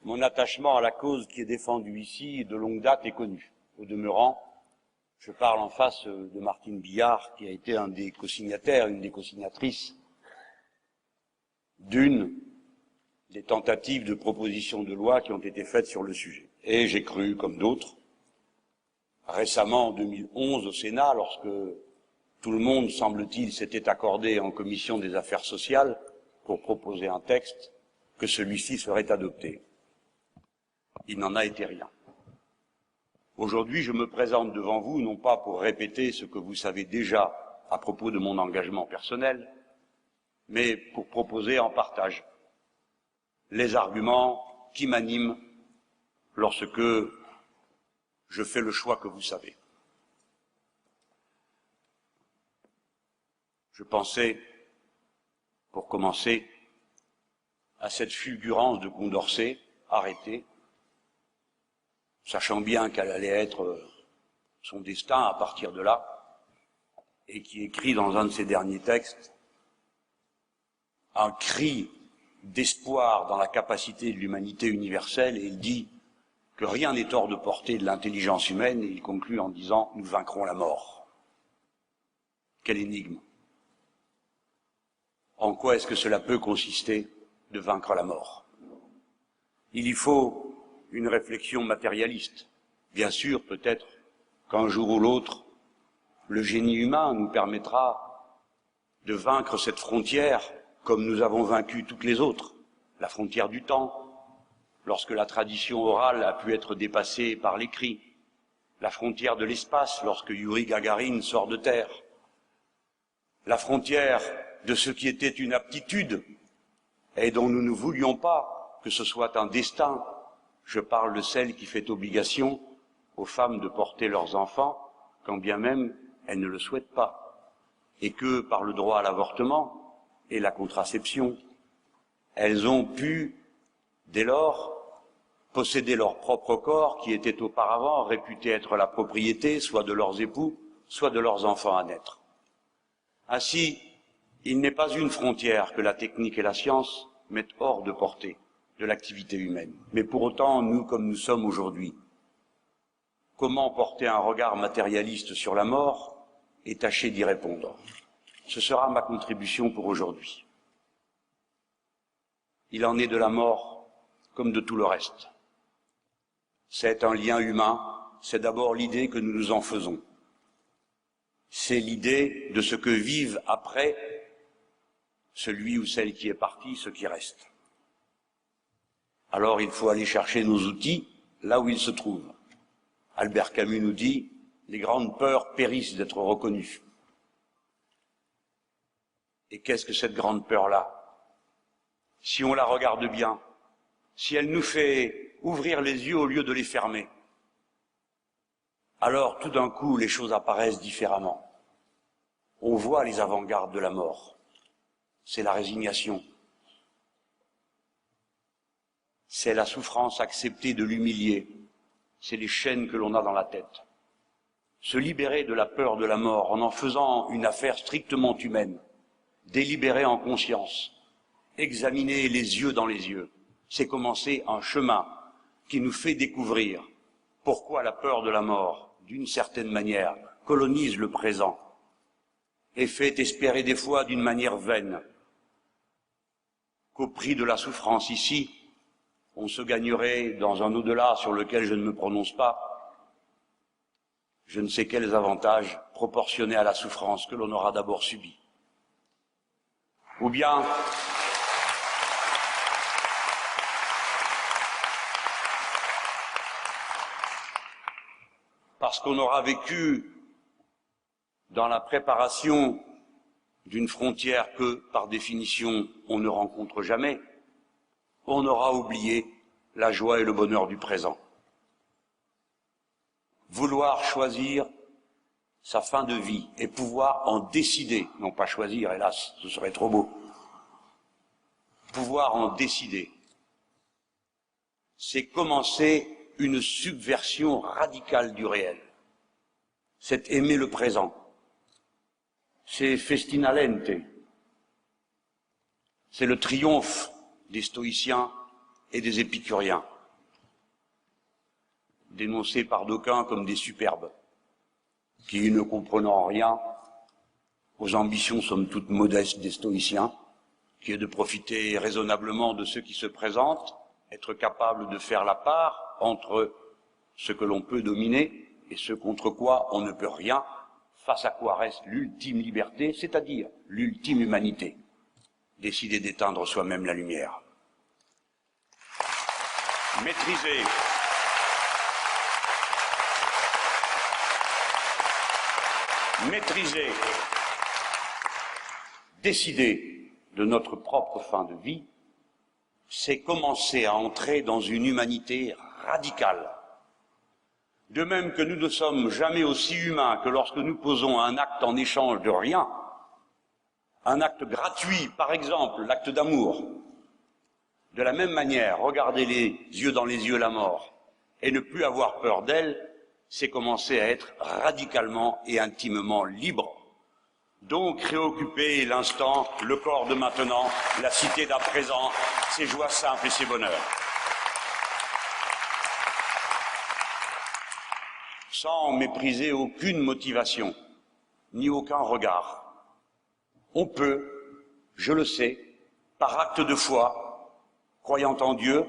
Mon attachement à la cause qui est défendue ici de longue date est connu. Au demeurant, je parle en face de Martine Billard, qui a été un des co-signataires, une des co-signatrices d'une des tentatives de proposition de loi qui ont été faites sur le sujet. Et j'ai cru, comme d'autres, récemment en 2011 au Sénat, lorsque tout le monde, semble-t-il, s'était accordé en commission des affaires sociales pour proposer un texte, que celui-ci serait adopté. Il n'en a été rien. Aujourd'hui, je me présente devant vous, non pas pour répéter ce que vous savez déjà à propos de mon engagement personnel, mais pour proposer en partage les arguments qui m'animent lorsque je fais le choix que vous savez. Je pensais, pour commencer, à cette fulgurance de Condorcet, arrêtée, sachant bien qu'elle allait être son destin à partir de là, et qui écrit dans un de ses derniers textes un cri d'espoir dans la capacité de l'humanité universelle, et il dit que rien n'est hors de portée de l'intelligence humaine, et il conclut en disant « Nous vaincrons la mort ». Quelle énigme! En quoi est-ce que cela peut consister de vaincre la mort? Il y faut une réflexion matérialiste. Bien sûr, peut-être qu'un jour ou l'autre, le génie humain nous permettra de vaincre cette frontière comme nous avons vaincu toutes les autres, la frontière du temps, lorsque la tradition orale a pu être dépassée par l'écrit, la frontière de l'espace, lorsque Yuri Gagarin sort de Terre, la frontière de ce qui était une aptitude et dont nous ne voulions pas que ce soit un destin. Je parle de celle qui fait obligation aux femmes de porter leurs enfants, quand bien même elles ne le souhaitent pas, et que par le droit à l'avortement et la contraception, elles ont pu, dès lors, posséder leur propre corps qui était auparavant réputé être la propriété soit de leurs époux, soit de leurs enfants à naître. Ainsi, il n'est pas une frontière que la technique et la science mettent hors de portée de l'activité humaine. Mais pour autant, nous, comme nous sommes aujourd'hui, comment porter un regard matérialiste sur la mort et tâcher d'y répondre? Ce sera ma contribution pour aujourd'hui. Il en est de la mort comme de tout le reste. C'est un lien humain, c'est d'abord l'idée que nous nous en faisons. C'est l'idée de ce que vivent après celui ou celle qui est parti, ce qui reste. Alors il faut aller chercher nos outils là où ils se trouvent. Albert Camus nous dit « Les grandes peurs périssent d'être reconnues ». Et qu'est-ce que cette grande peur-là? Si on la regarde bien, si elle nous fait ouvrir les yeux au lieu de les fermer, alors tout d'un coup les choses apparaissent différemment. On voit les avant-gardes de la mort. C'est la résignation. C'est la souffrance acceptée de l'humilier. C'est les chaînes que l'on a dans la tête. Se libérer de la peur de la mort en faisant une affaire strictement humaine, délibérer en conscience, examiner les yeux dans les yeux, c'est commencer un chemin qui nous fait découvrir pourquoi la peur de la mort, d'une certaine manière, colonise le présent et fait espérer des fois d'une manière vaine qu'au prix de la souffrance ici, on se gagnerait dans un au-delà sur lequel je ne me prononce pas, je ne sais quels avantages proportionnés à la souffrance que l'on aura d'abord subie. Ou bien, parce qu'on aura vécu dans la préparation d'une frontière que, par définition, on ne rencontre jamais, on aura oublié la joie et le bonheur du présent. Vouloir choisir sa fin de vie et pouvoir en décider, non pas choisir, hélas, ce serait trop beau, pouvoir en décider, c'est commencer une subversion radicale du réel. C'est aimer le présent. C'est festina lente. C'est le triomphe des stoïciens et des épicuriens, dénoncés par d'aucuns comme des superbes, qui, ne comprenant rien aux ambitions somme toute modestes des stoïciens, qui est de profiter raisonnablement de ceux qui se présentent, être capable de faire la part entre ce que l'on peut dominer et ce contre quoi on ne peut rien, face à quoi reste l'ultime liberté, c'est-à-dire l'ultime humanité, décider d'éteindre soi-même la lumière. Maîtriser, décider de notre propre fin de vie, c'est commencer à entrer dans une humanité radicale. De même que nous ne sommes jamais aussi humains que lorsque nous posons un acte en échange de rien, un acte gratuit, par exemple l'acte d'amour. De la même manière, regarder les yeux dans les yeux la mort et ne plus avoir peur d'elle, c'est commencer à être radicalement et intimement libre. Donc réoccuper l'instant, le corps de maintenant, la cité d'à présent, ses joies simples et ses bonheurs. Sans mépriser aucune motivation, ni aucun regard. On peut, je le sais, par acte de foi, croyant en Dieu,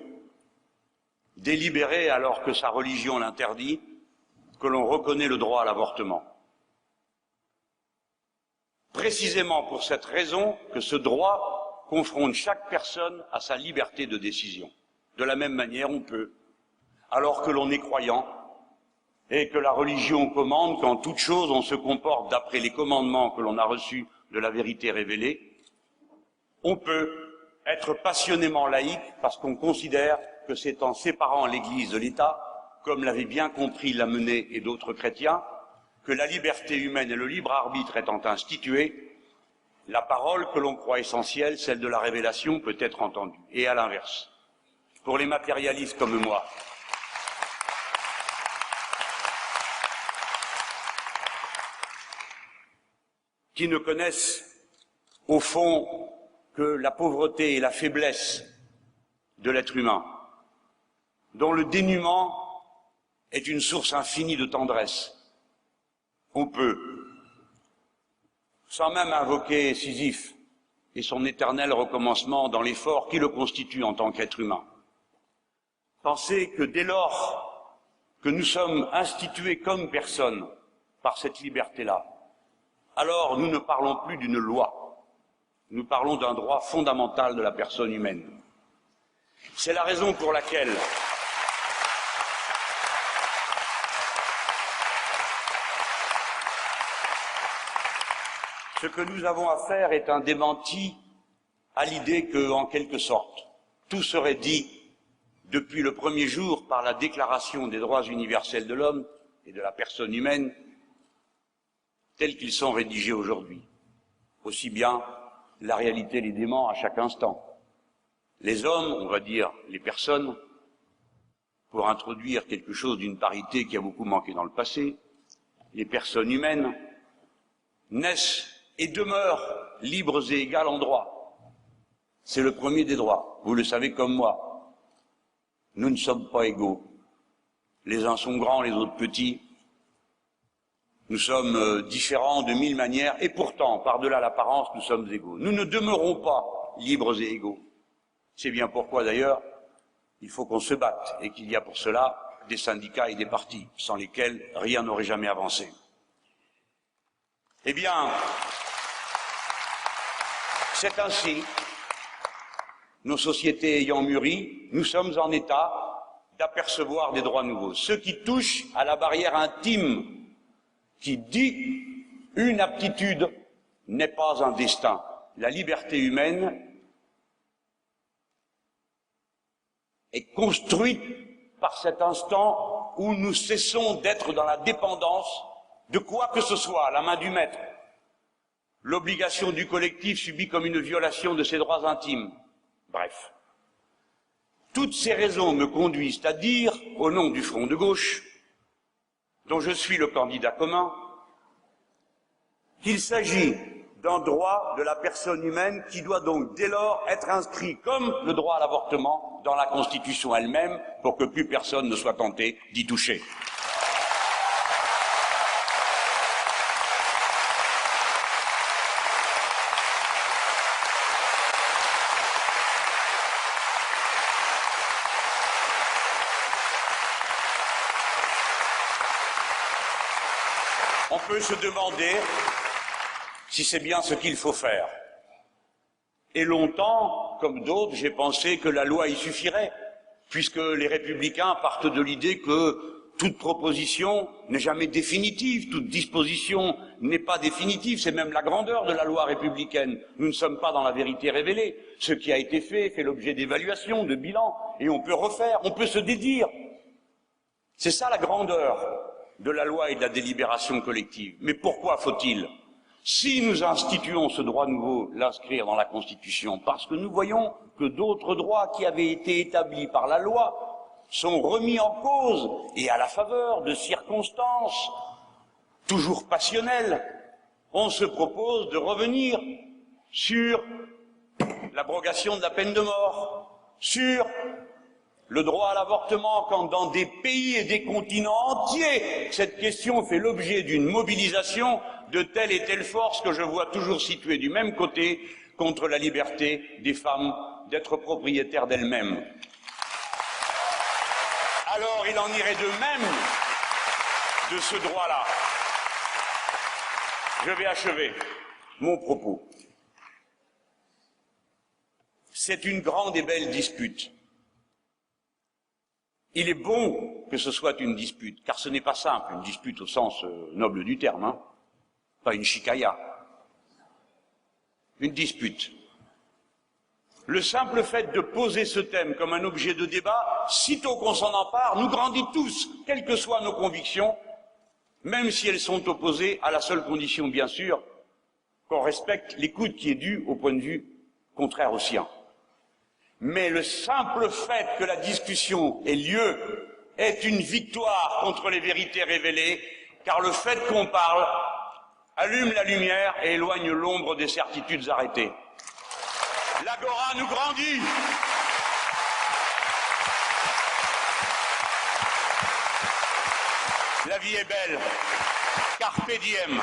délibérer alors que sa religion l'interdit, que l'on reconnaît le droit à l'avortement. Précisément pour cette raison que ce droit confronte chaque personne à sa liberté de décision. De la même manière, on peut, alors que l'on est croyant, et que la religion commande qu'en toute chose on se comporte d'après les commandements que l'on a reçus de la vérité révélée, on peut être passionnément laïque parce qu'on considère que c'est en séparant l'Église de l'État, comme l'avaient bien compris Lamennais et d'autres chrétiens, que la liberté humaine et le libre arbitre étant institués, la parole que l'on croit essentielle, celle de la révélation, peut être entendue. Et à l'inverse, pour les matérialistes comme moi, qui ne connaissent au fond que la pauvreté et la faiblesse de l'être humain, dont le dénuement est une source infinie de tendresse. On peut, sans même invoquer Sisyphe et son éternel recommencement dans l'effort qui le constitue en tant qu'être humain, penser que dès lors que nous sommes institués comme personnes par cette liberté-là, alors nous ne parlons plus d'une loi, nous parlons d'un droit fondamental de la personne humaine. C'est la raison pour laquelle ce que nous avons à faire est un démenti à l'idée que, en quelque sorte, tout serait dit depuis le premier jour par la Déclaration des droits universels de l'homme et de la personne humaine, tels qu'ils sont rédigés aujourd'hui. Aussi bien la réalité les dément à chaque instant. Les hommes, on va dire les personnes, pour introduire quelque chose d'une parité qui a beaucoup manqué dans le passé, les personnes humaines naissent et demeurent libres et égales en droit. C'est le premier des droits, vous le savez comme moi. Nous ne sommes pas égaux. Les uns sont grands, les autres petits. Nous sommes différents de mille manières, et pourtant, par-delà l'apparence, nous sommes égaux. Nous ne demeurons pas libres et égaux. C'est bien pourquoi, d'ailleurs, il faut qu'on se batte, et qu'il y a pour cela des syndicats et des partis, sans lesquels rien n'aurait jamais avancé. Eh bien, c'est ainsi, nos sociétés ayant mûri, nous sommes en état d'apercevoir des droits nouveaux. Ceux qui touchent à la barrière intime qui dit une aptitude n'est pas un destin. La liberté humaine est construite par cet instant où nous cessons d'être dans la dépendance de quoi que ce soit, à la main du maître. L'obligation du collectif subie comme une violation de ses droits intimes. Bref. Toutes ces raisons me conduisent à dire, au nom du Front de gauche, dont je suis le candidat commun, qu'il s'agit d'un droit de la personne humaine qui doit donc dès lors être inscrit comme le droit à l'avortement dans la Constitution elle-même pour que plus personne ne soit tenté d'y toucher. On peut se demander si c'est bien ce qu'il faut faire. Et longtemps, comme d'autres, j'ai pensé que la loi y suffirait, puisque les républicains partent de l'idée que toute proposition n'est jamais définitive, toute disposition n'est pas définitive, c'est même la grandeur de la loi républicaine. Nous ne sommes pas dans la vérité révélée. Ce qui a été fait l'objet d'évaluation, de bilan, et on peut refaire, on peut se dédire. C'est ça la grandeur de la loi et de la délibération collective. Mais pourquoi faut-il, si nous instituons ce droit nouveau, l'inscrire dans la Constitution? Parce que nous voyons que d'autres droits qui avaient été établis par la loi sont remis en cause et à la faveur de circonstances toujours passionnelles. On se propose de revenir sur l'abrogation de la peine de mort, sur le droit à l'avortement, quand dans des pays et des continents entiers, cette question fait l'objet d'une mobilisation de telle et telle force que je vois toujours située du même côté contre la liberté des femmes d'être propriétaires d'elles-mêmes. Alors il en irait de même de ce droit-là. Je vais achever mon propos. C'est une grande et belle dispute. Il est bon que ce soit une dispute, car ce n'est pas simple, une dispute au sens noble du terme, hein, pas une chicaya. Une dispute. Le simple fait de poser ce thème comme un objet de débat, sitôt qu'on s'en empare, nous grandit tous, quelles que soient nos convictions, même si elles sont opposées à la seule condition, bien sûr, qu'on respecte l'écoute qui est due au point de vue contraire au sien. Mais le simple fait que la discussion ait lieu est une victoire contre les vérités révélées, car le fait qu'on parle allume la lumière et éloigne l'ombre des certitudes arrêtées. L'agora nous grandit. La vie est belle. Carpe diem.